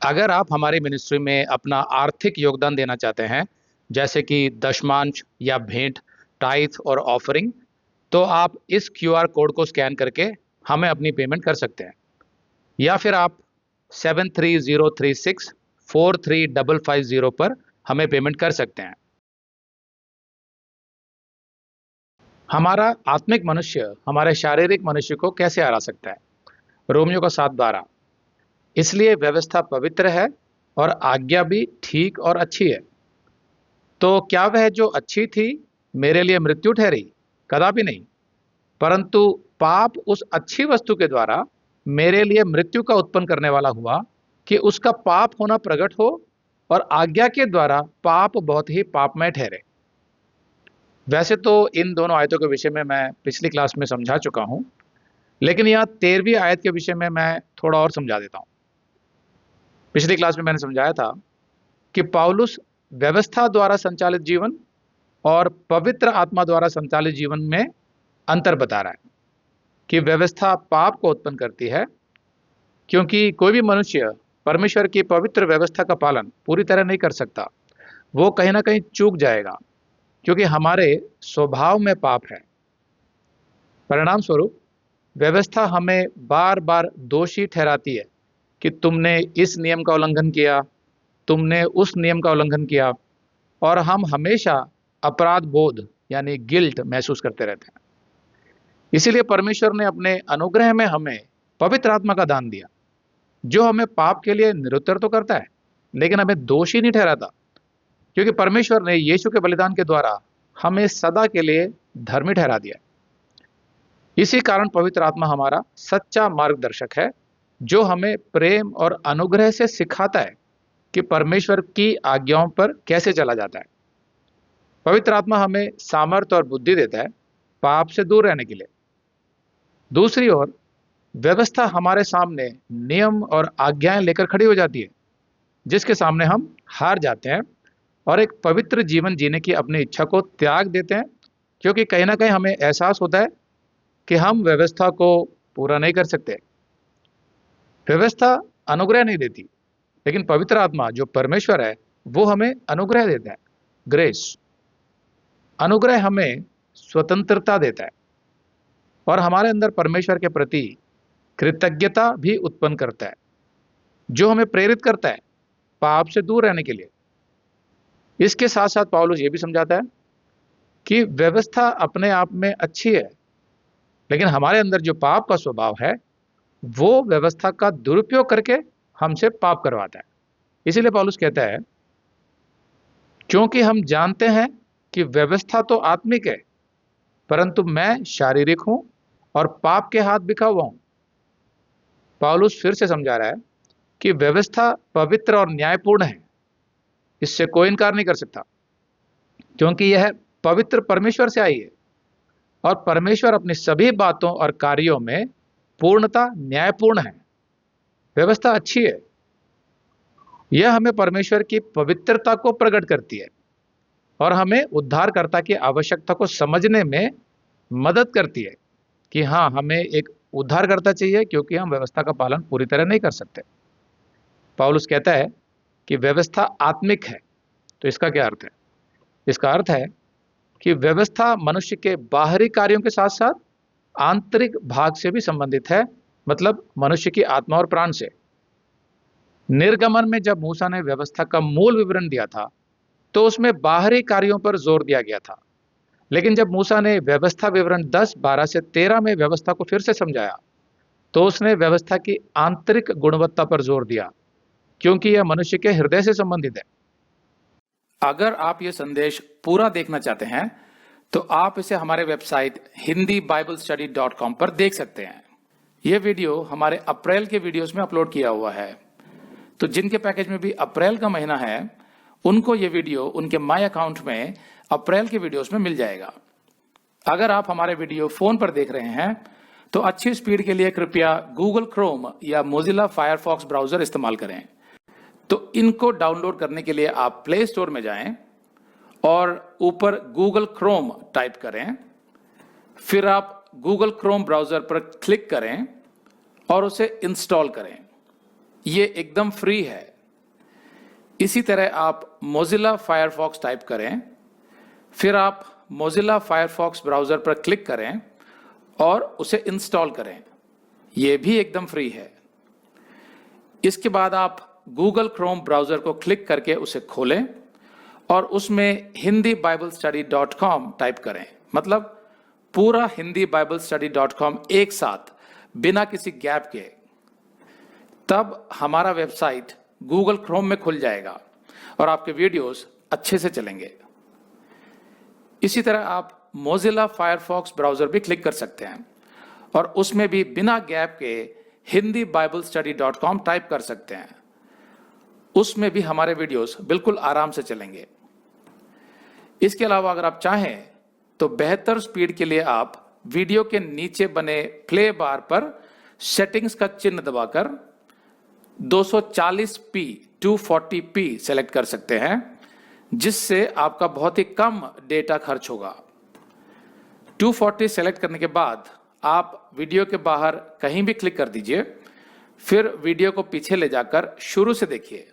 अगर आप हमारी मिनिस्ट्री में अपना आर्थिक योगदान देना चाहते हैं, जैसे कि दशमांश या भेंट, टाइथ और ऑफरिंग, तो आप इस क्यूआर कोड को स्कैन करके हमें अपनी पेमेंट कर सकते हैं। या फिर आप 7303643550 पर हमें पेमेंट कर सकते हैं। हमारा आत्मिक मनुष्य हमारे शारीरिक मनुष्य को कैसे हरा सकता है? रोमियो का 7:12। इसलिए व्यवस्था पवित्र है और आज्ञा भी ठीक और अच्छी है। तो क्या वह जो अच्छी थी मेरे लिए मृत्यु ठहरी? कदापि नहीं। परंतु पाप उस अच्छी वस्तु के द्वारा मेरे लिए मृत्यु का उत्पन्न करने वाला हुआ, कि उसका पाप होना प्रकट हो और आज्ञा के द्वारा पाप बहुत ही पापमय ठहरे। वैसे तो इन दोनों आयतों के विषय में मैं पिछली क्लास में समझा चुका हूं, लेकिन यहाँ 13वीं आयत के विषय में मैं थोड़ा और समझा देता हूं। पिछली क्लास में मैंने समझाया था कि पौलुस व्यवस्था द्वारा संचालित जीवन और पवित्र आत्मा द्वारा संचालित जीवन में अंतर बता रहा है कि व्यवस्था पाप को उत्पन्न करती है, क्योंकि कोई भी मनुष्य परमेश्वर की पवित्र व्यवस्था का पालन पूरी तरह नहीं कर सकता। वो कहीं ना कहीं चूक जाएगा, क्योंकि हमारे स्वभाव में पाप है। परिणाम स्वरूप व्यवस्था हमें बार बार दोषी ठहराती है कि तुमने इस नियम का उल्लंघन किया, तुमने उस नियम का उल्लंघन किया, और हम हमेशा अपराध बोध यानी गिल्ट महसूस करते रहते हैं। इसीलिए परमेश्वर ने अपने अनुग्रह में हमें पवित्र आत्मा का दान दिया, जो हमें पाप के लिए निरुत्तर तो करता है, लेकिन हमें दोषी नहीं ठहराता, क्योंकि परमेश्वर ने यीशु के बलिदान के द्वारा हमें सदा के लिए धर्मी ठहरा दिया। इसी कारण पवित्र आत्मा हमारा सच्चा मार्गदर्शक है, जो हमें प्रेम और अनुग्रह से सिखाता है कि परमेश्वर की आज्ञाओं पर कैसे चला जाता है। पवित्र आत्मा हमें सामर्थ्य और बुद्धि देता है पाप से दूर रहने के लिए। दूसरी ओर व्यवस्था हमारे सामने नियम और आज्ञाएं लेकर खड़ी हो जाती है, जिसके सामने हम हार जाते हैं और एक पवित्र जीवन जीने की अपनी इच्छा को त्याग देते हैं, क्योंकि कहीं ना कहीं हमें एहसास होता है कि हम व्यवस्था को पूरा नहीं कर सकते। व्यवस्था अनुग्रह नहीं देती, लेकिन पवित्र आत्मा जो परमेश्वर है वो हमें अनुग्रह देता है, ग्रेस। अनुग्रह हमें स्वतंत्रता देता है और हमारे अंदर परमेश्वर के प्रति कृतज्ञता भी उत्पन्न करता है, जो हमें प्रेरित करता है पाप से दूर रहने के लिए। इसके साथ साथ पौलुस ये भी समझाता है कि व्यवस्था अपने आप में अच्छी है, लेकिन हमारे अंदर जो पाप का स्वभाव है वो व्यवस्था का दुरुपयोग करके हमसे पाप करवाता है। इसीलिए पौलुस कहता है, क्योंकि हम जानते हैं कि व्यवस्था तो आत्मिक है, परंतु मैं शारीरिक हूं और पाप के हाथ बिका हुआ हूं। पौलुस फिर से समझा रहा है कि व्यवस्था पवित्र और न्यायपूर्ण है, इससे कोई इनकार नहीं कर सकता, क्योंकि यह पवित्र परमेश्वर से आई है और परमेश्वर अपनी सभी बातों और कार्यों में पूर्णता न्यायपूर्ण है। व्यवस्था अच्छी है, यह हमें परमेश्वर की पवित्रता को प्रकट करती है और हमें उद्धारकर्ता की आवश्यकता को समझने में मदद करती है कि हाँ, हमें एक उद्धारकर्ता चाहिए, क्योंकि हम व्यवस्था का पालन पूरी तरह नहीं कर सकते। पौलुस कहता है कि व्यवस्था आत्मिक है। तो इसका क्या अर्थ है? इसका अर्थ है कि व्यवस्था मनुष्य के बाहरी कार्यों के साथ साथ आंतरिक भाग से भी संबंधित है, मतलब मनुष्य की आत्मा और प्राण से। निर्गमन में जब मूसा ने व्यवस्था का मूल विवरण दिया था, तो उसमें बाहरी कार्यों पर जोर दिया गया था, लेकिन जब मूसा ने व्यवस्था विवरण 10, 12 से 13 में व्यवस्था को फिर से समझाया, तो उसने व्यवस्था की आंतरिक गुणवत्ता पर जोर दिया, क्योंकि यह मनुष्य के हृदय से संबंधित है। अगर आप ये संदेश पूरा देखना चाहते हैं, तो आप इसे हमारे वेबसाइट hindiibiblestudy.com पर देख सकते हैं। यह वीडियो हमारे अप्रैल के वीडियोस में अपलोड किया हुआ है, तो जिनके पैकेज में भी अप्रैल का महीना है, उनको ये वीडियो उनके माय अकाउंट में अप्रैल के वीडियोस में मिल जाएगा। अगर आप हमारे वीडियो फोन पर देख रहे हैं, तो अच्छी स्पीड के लिए कृपया गूगल क्रोम या मोजिला फायरफॉक्स ब्राउजर इस्तेमाल करें। तो इनको डाउनलोड करने के लिए आप प्ले स्टोर में जाएं और ऊपर गूगल क्रोम टाइप करें, फिर आप गूगल क्रोम ब्राउजर पर क्लिक करें और उसे इंस्टॉल करें। ये एकदम फ्री है, इसी तरह आप मोजिला फायरफॉक्स टाइप करें, फिर आप मोजिला फायरफॉक्स ब्राउज़र पर क्लिक करें और उसे इंस्टॉल करें। ये भी एकदम फ्री है। इसके बाद आप गूगल क्रोम ब्राउज़र को क्लिक करके उसे खोलें और उसमें hindibiblesteady.com टाइप करें, मतलब पूरा hindibiblesteady.com एक साथ बिना किसी गैप के। तब हमारा वेबसाइट गूगल क्रोम में खुल जाएगा और आपके वीडियोस अच्छे से चलेंगे। इसी तरह आप मोजिला फायरफॉक्स ब्राउज़र भी क्लिक कर सकते हैं और उसमें भी बिना गैप के hindibiblesteady.com टाइप कर सकते हैं। उसमें भी हमारे वीडियोस बिल्कुल आराम से चलेंगे। इसके अलावा अगर आप चाहें तो बेहतर स्पीड के लिए आप वीडियो के नीचे बने प्ले बार पर सेटिंग्स का चिन्ह दबाकर 240p 240p सेलेक्ट कर सकते हैं, जिससे आपका बहुत ही कम डेटा खर्च होगा। 240 सेलेक्ट करने के बाद आप वीडियो के बाहर कहीं भी क्लिक कर दीजिए, फिर वीडियो को पीछे ले जाकर शुरू से देखिए।